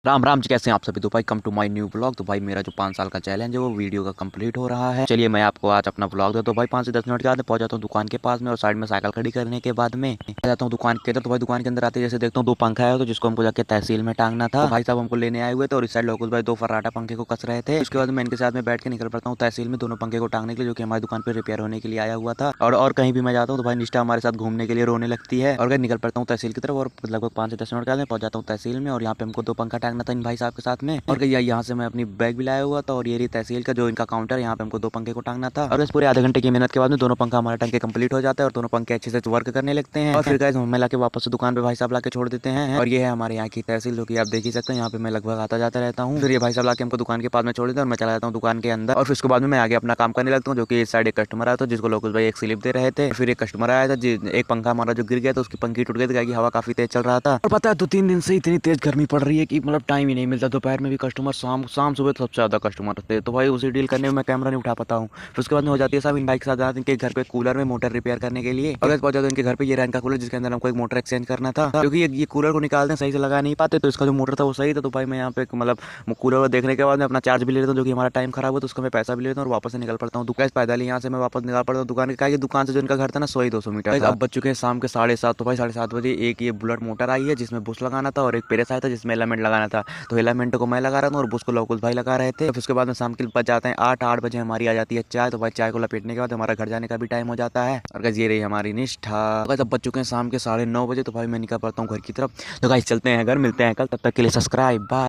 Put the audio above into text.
राम राम जी, कैसे हैं आप सभी। तो भाई come to my new blog. तो भाई मेरा जो 5 साल का चैलेंज है वो वीडियो का कंप्लीट हो रहा है। चलिए मैं आपको आज अपना ब्लॉग देता हूँ। भाई 5 से 10 मिनट के बाद पहुंच जाता हूँ दुकान के पास में और साइड में साइकिल खड़ी करने के बाद में आ जाता हूँ दुकान के अंदर। तो भाई दुकान के अंदर आते जैसे देखता हूँ 2 पंखा है तो जिसको हमको जाके तहसील में टांगना था। तो भाई साहब हमको लेने आए हुए थे और इस साइड लोकल भाई 2 फर्राटा पंखे को कस रहे थे। उसके बाद मैं इनके साथ में बैठ के निकल पड़ता हूँ तहसील में दोनों पंखे को टांगने के लिए, जो कि हमारी दुकान पर रिपेयर होने के लिए आया हुआ था। और कहीं भी मैं जाता हूँ तो भाई निष्ठा हमारे साथ घूमने के लिए रोने लगती है और निकल पड़ता हूँ तहसील की तरफ। और लगभग 5 से 10 मिनट के बाद मैं पहुंच जाता हूँ तहसील में और यहाँ पे हमको 2 पंखा टांगना था इन भाई साहब के साथ में। और यहाँ से मैं अपनी बैग भी लाया हुआ था और ये रही तहसील का जो इनका काउंटर है, यहाँ पे हमको 2 पंखे को टांगना था। और बस पूरे आधे घंटे की मेहनत के बाद में दोनों पंखा हमारा टांग के कंप्लीट हो जाता है और दोनों पंखे अच्छे से वर्क करने लगते हैं। और फिर गाइस मैं लाके वापस से दुकान पे भाई साहब लाके छोड़ देते हैं। और ये है हमारे यहाँ की तहसील, जो कि आप देख ही सकते हैं। यहाँ पे मैं लगभग आता जाता रहता हूँ। फिर ये भाई साहब लाके हमको दुकान के पास में छोड़ देते हैं और मैं चला जाता हूँ दुकान के अंदर। और फिर उसके बाद में मैं आगे अपना काम करने लगता हूँ, जो कि इस साइड एक कस्टमर आया था जिसको लोकुश भाई एक स्लिप दे रहे थे। फिर एक कस्टमर आया था एक पंखा हमारा जो गिर गया था, उसकी पंखी टूट गई थी क्योंकि हवा काफी तेज चल रहा था। और पता है 2-3 दिन से इतनी तेज गर्मी पड़ रही है कि मतलब टाइम ही नहीं मिलता। दोपहर में भी कस्टमर, शाम शाम सुबह तो सबसे ज़्यादा कस्टमर थे। तो भाई उसी डील करने में मैं कैमरा नहीं उठा पाता हूँ। फिर उसके बाद में हो जाती है साहब इन बाइक के साथ जाते हैं इनके घर पे कूलर में मोटर रिपेयर करने के लिए। अगर पहुंच जाते हैं इनके घर पे, ये रहा इनका कूलर जिसके अंदर हमको एक मोटर एक्सचेंज करना था, क्योंकि ये कूलर को निकालते हैं सही से लगा नहीं पाते। तो इसका जो मोटर था वो सही था। तो भाई मैं यहाँ पे मतलब कूलर देखने के बाद में अपना चार्ज भी ले लेता हूँ, जो कि हमारा टाइम खराब हो तो उसका मैं पैसा भी लेता हूँ और वापस से निकल पड़ता हूँ दुकान पैदल। यहाँ से मैं वापस निकल पड़ता हूँ दुकान के, दुकान से जो इनका घर था ना 100 ही 200 मीटर। अब बच चुके हैं शाम के 7:30। तो भाई 7:30 बजे एक ये बुलेट मोटर आई है जिसमें बुश लगाना था और एक पेरेस आया था जिसमें एलामेंट लगाना था। तो एलामेंट को मैं लगा रहा था और बुश को लोकुश भाई लगा रहे थे। फिर उसके बाद में शाम के बच जाते हैं 8 बजे हमारी आ जाती है चाय। तो भाई चाय को लपेटने के बाद हमारा घर जाने का भी टाइम हो जाता है। और गाइस ये रही हमारी निष्ठा। गाइस अब बच चुके हैं शाम के 9:30 बजे। तो भाई मैं निकल पड़ता हूँ घर की तरफ। तो गाइस चलते हैं घर, मिलते हैं कल, तब तक के लिए सब्सक्राइब, बाय।